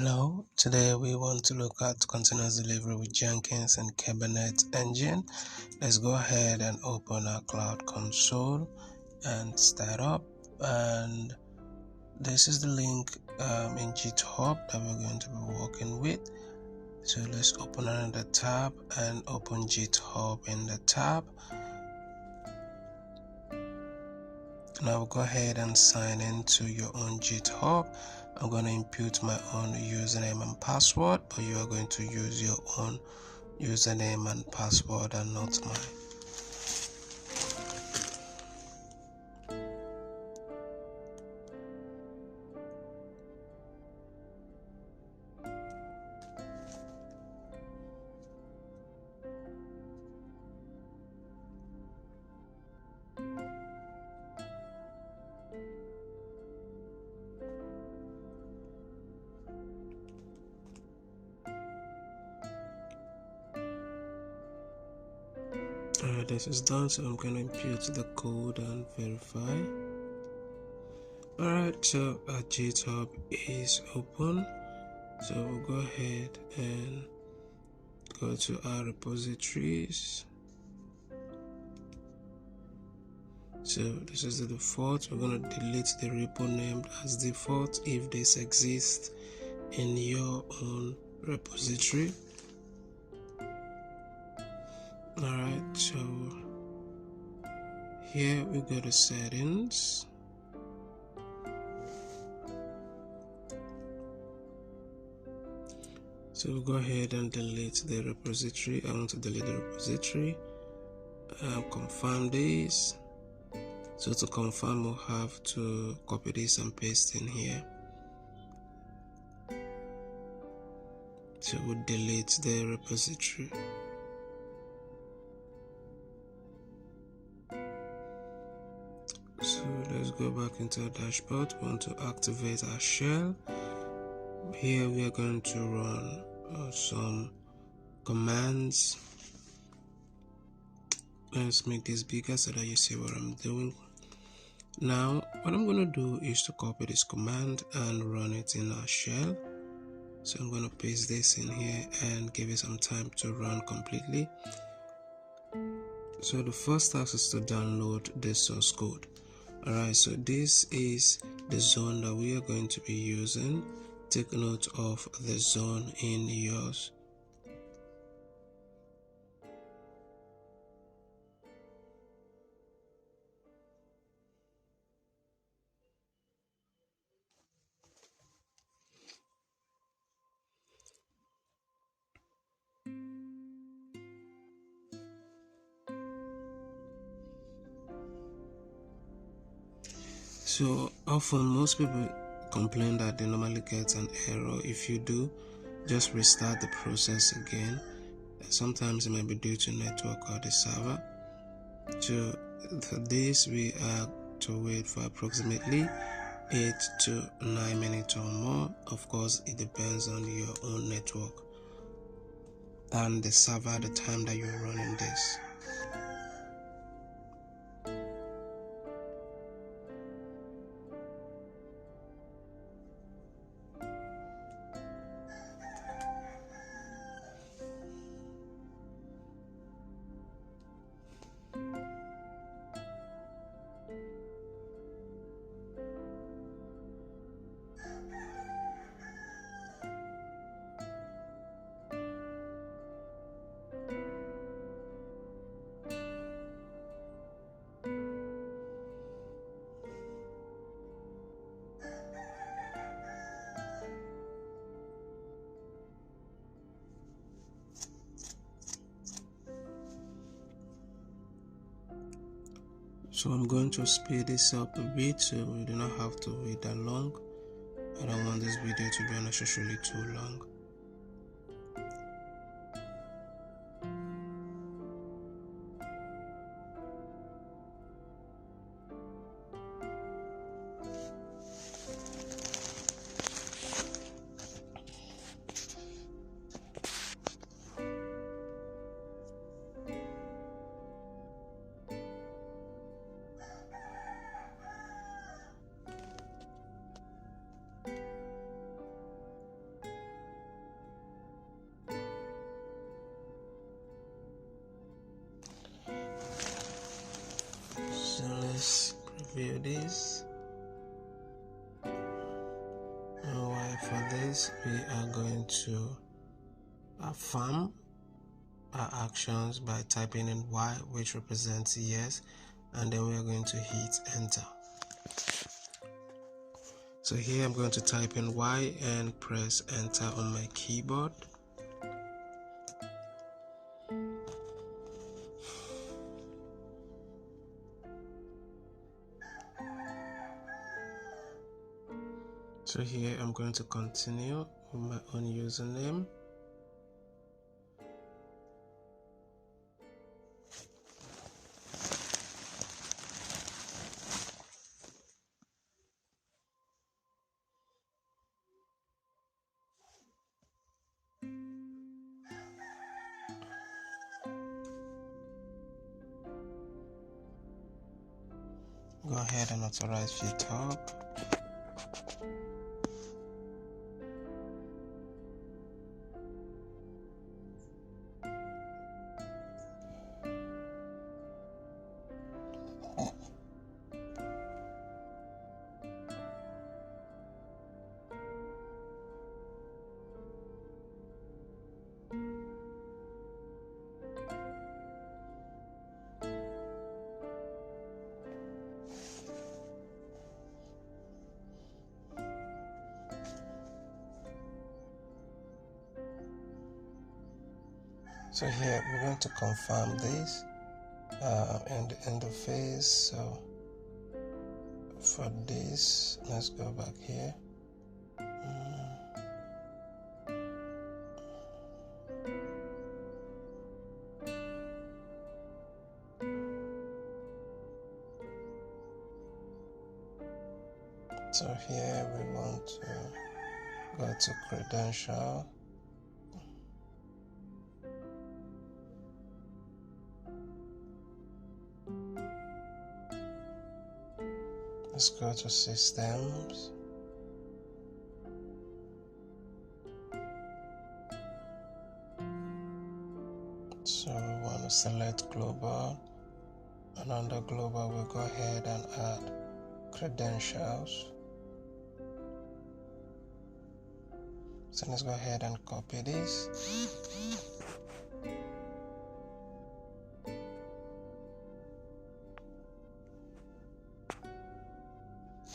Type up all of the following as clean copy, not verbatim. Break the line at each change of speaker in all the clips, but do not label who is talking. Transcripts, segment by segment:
Hello, today we want to look at continuous delivery with Jenkins and Kubernetes Engine. Let's go ahead and open our Cloud Console and start up. And this is the link in GitHub that we're going to be working with. So let's open another tab and open GitHub in the tab. Now go ahead and sign into your own GitHub. I'm going to input my own username and password, but you are going to use your own username and password and not mine. Alright, this is done, so I'm going to input the code and verify. Alright, so our GitHub is open, so we'll go ahead and go to our repositories. So this is the default. We're going to delete the repo named as default if this exists in your own repository. Alright, so here we go to settings. So we'll go ahead and delete the repository. I want to delete the repository. Confirm this. So to confirm, we'll have to copy this and paste in here. So we'll delete the repository. So let's go back into our dashboard. We want to activate our shell. Here we are going to run some commands. Let's make this bigger so that you see what I'm doing. Now what I'm going to do is to copy this command and run it in our shell. So I'm going to paste this in here and give it some time to run completely. So the first task is to download the source code. Alright, so this is the zone that we are going to be using. Take note of the zone in yours. So often most people complain that they normally get an error. If you do, just restart the process again. Sometimes it might be due to network or the server. So for this we are to wait for approximately 8 to 9 minutes or more. Of course, it depends on your own network and the server at the time that you're running this. So I'm going to speed this up a bit so we do not have to wait that long. I don't want this video to be unnecessarily too long. view this. And why for this, we are going to affirm our actions by typing in Y, which represents yes, and then we are going to hit enter. So here I'm going to type in Y and press enter on my keyboard. So here I'm going to continue with my own username. Go ahead and authorize GitHub. So here we're going to confirm this in the interface. So for this, let's go back here. So here we want to go to credential. Let's go to systems. So we want to select global, and under global we'll go ahead and add credentials. So let's go ahead and copy this.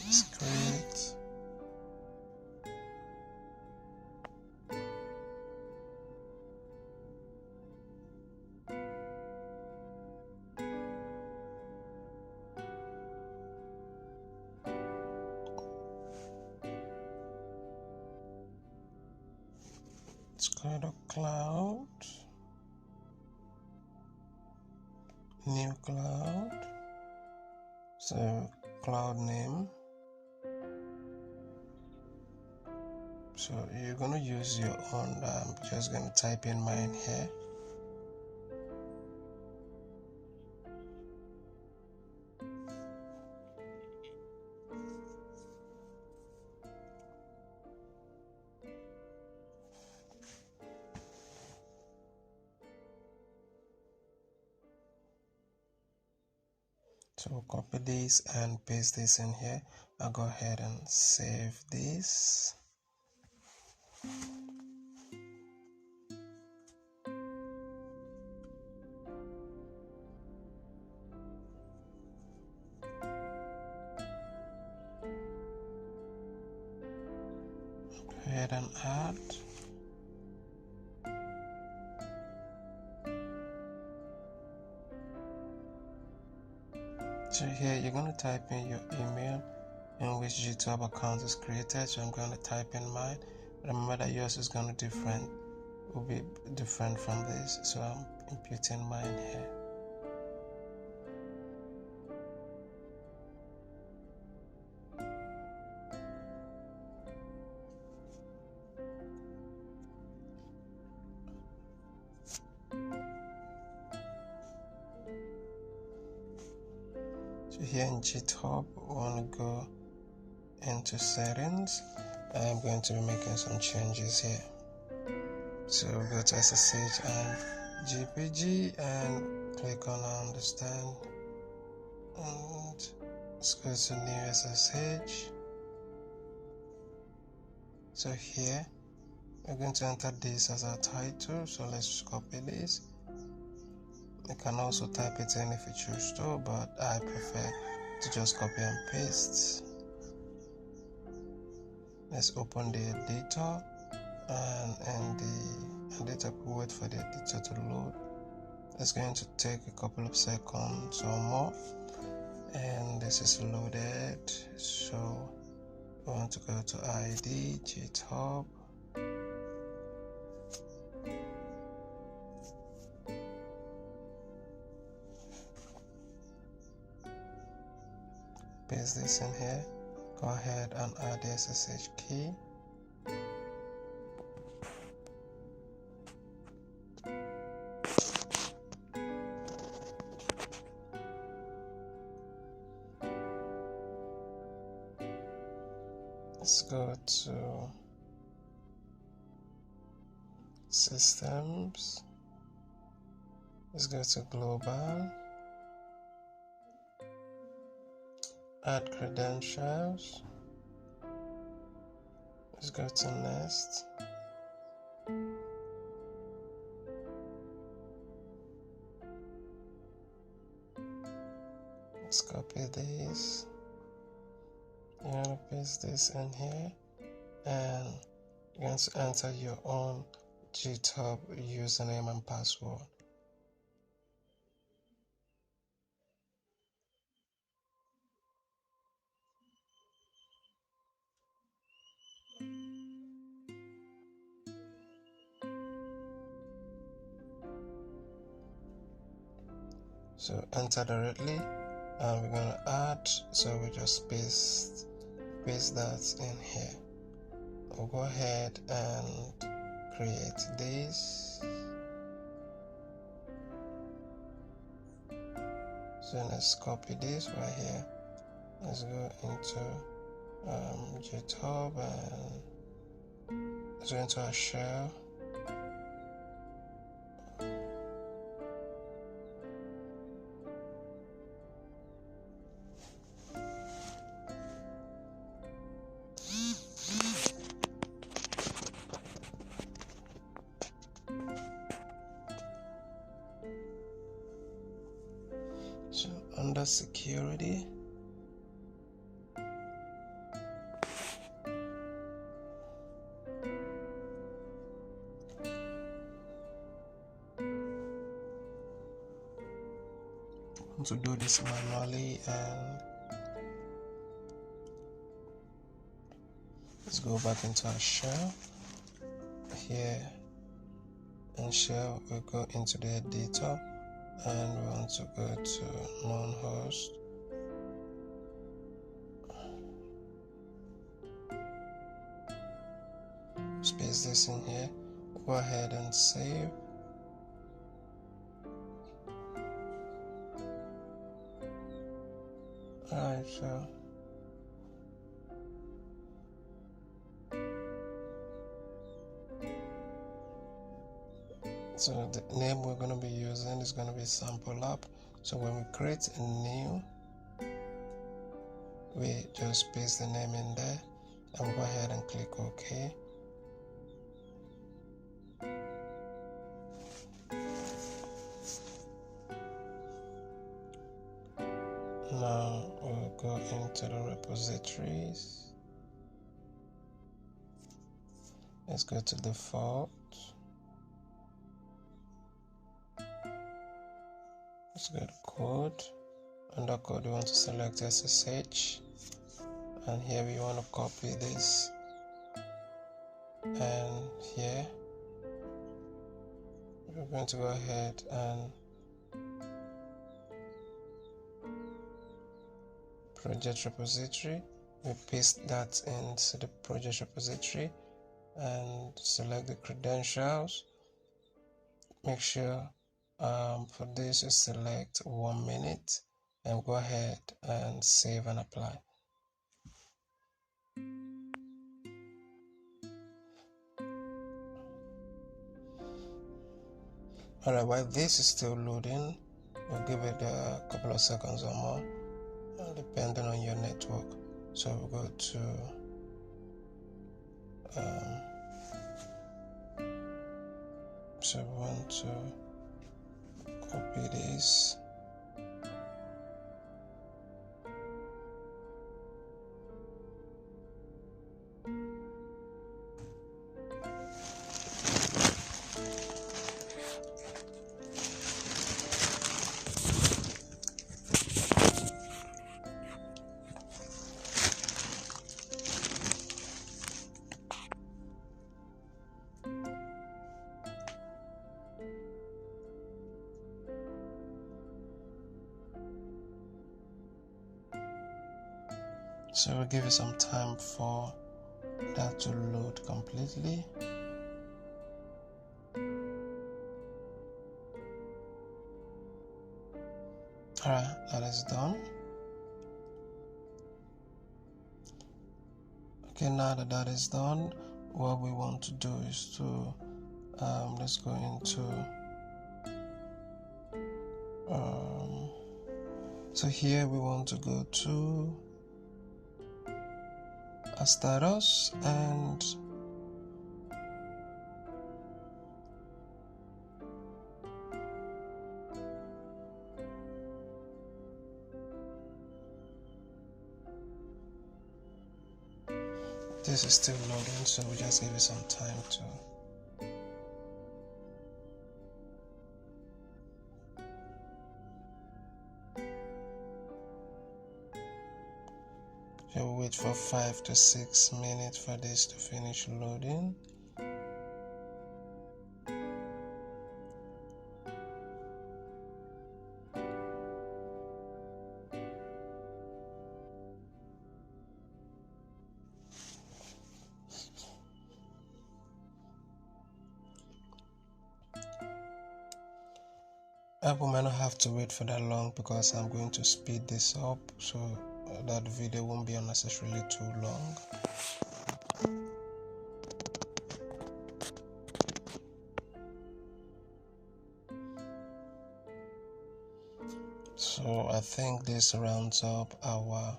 Script. Let's go to cloud. New cloud. So cloud name. So you're going to use your own. I'm just going to type in mine here. So we'll copy this and paste this in here. I'll go ahead and save this. Go ahead and add. So here you're going to type in your email in which GitHub account is created. So I'm going to type in mine. Remember that yours is going to will be different from this. So I'm imputing mine here. So here in GitHub, we want to go into settings. I'm going to be making some changes here. So go to SSH and GPG and click on understand and Let's go to new SSH. So here we're going to enter this as our title, so let's just copy this. You can also type it in if you choose to, but I prefer to just copy and paste. Let's open the editor, and the editor will wait for the editor to load. It's going to take a couple of seconds or more, and this is loaded. So we want to go to ID, GitHub. Paste this in here. Go ahead and add the SSH key. Let's go to Systems. Let's go to Global. Add credentials. Let's go to Next. Let's copy this. You're going to paste this in here, and you're going to enter your own GitHub username and password. So enter directly, and we're going to add, so we just paste that in here. We'll go ahead and create this. So let's copy this right here. Let's go into GitHub, and let's go into our shell. So under security, to do this manually, and let's go back into our shell. Here in shell, we'll go into the editor, and we want to go to non-host. Paste this in here. Go ahead and save. Alright, so the name we're going to be using is going to be sample app. So when we create a new, we just paste the name in there, and go ahead and click OK. Now we'll go into the repositories. Let's go to default. Let's go to code. Under code, we want to select SSH, and here we want to copy this, and here we're going to go ahead and project repository. We paste that into the project repository and select the credentials. Make sure for this you select 1 minute, and go ahead and save and apply. Alright, while this is still loading, we'll give it a couple of seconds or more. depending on your network. So we'll go to so we want to copy this. So we'll give it some time for that to load completely. Alright, that is done. Okay, now that that is done, what we want to do is to let's go into so here we want to go to a status and this is still loading, so we just give it some time to we'll wait for 5 to 6 minutes for this to finish loading. We might not have to wait for that long because I'm going to speed this up so that video won't be unnecessarily too long. So I think this rounds up our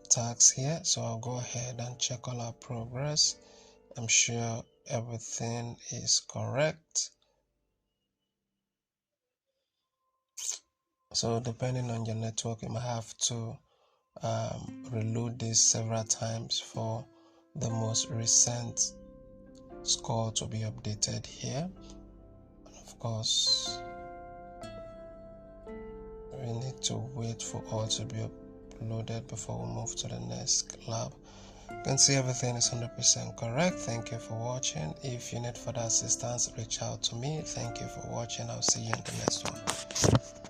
tags here. So I'll go ahead and check all our progress. I'm sure everything is correct. So depending on your network, you might have to reload this several times for the most recent score to be updated here. And of course, we need to wait for all to be uploaded before we move to the next lab. You can see everything is 100% correct. Thank you for watching. If you need further assistance, reach out to me. Thank you for watching. I'll see you in the next one.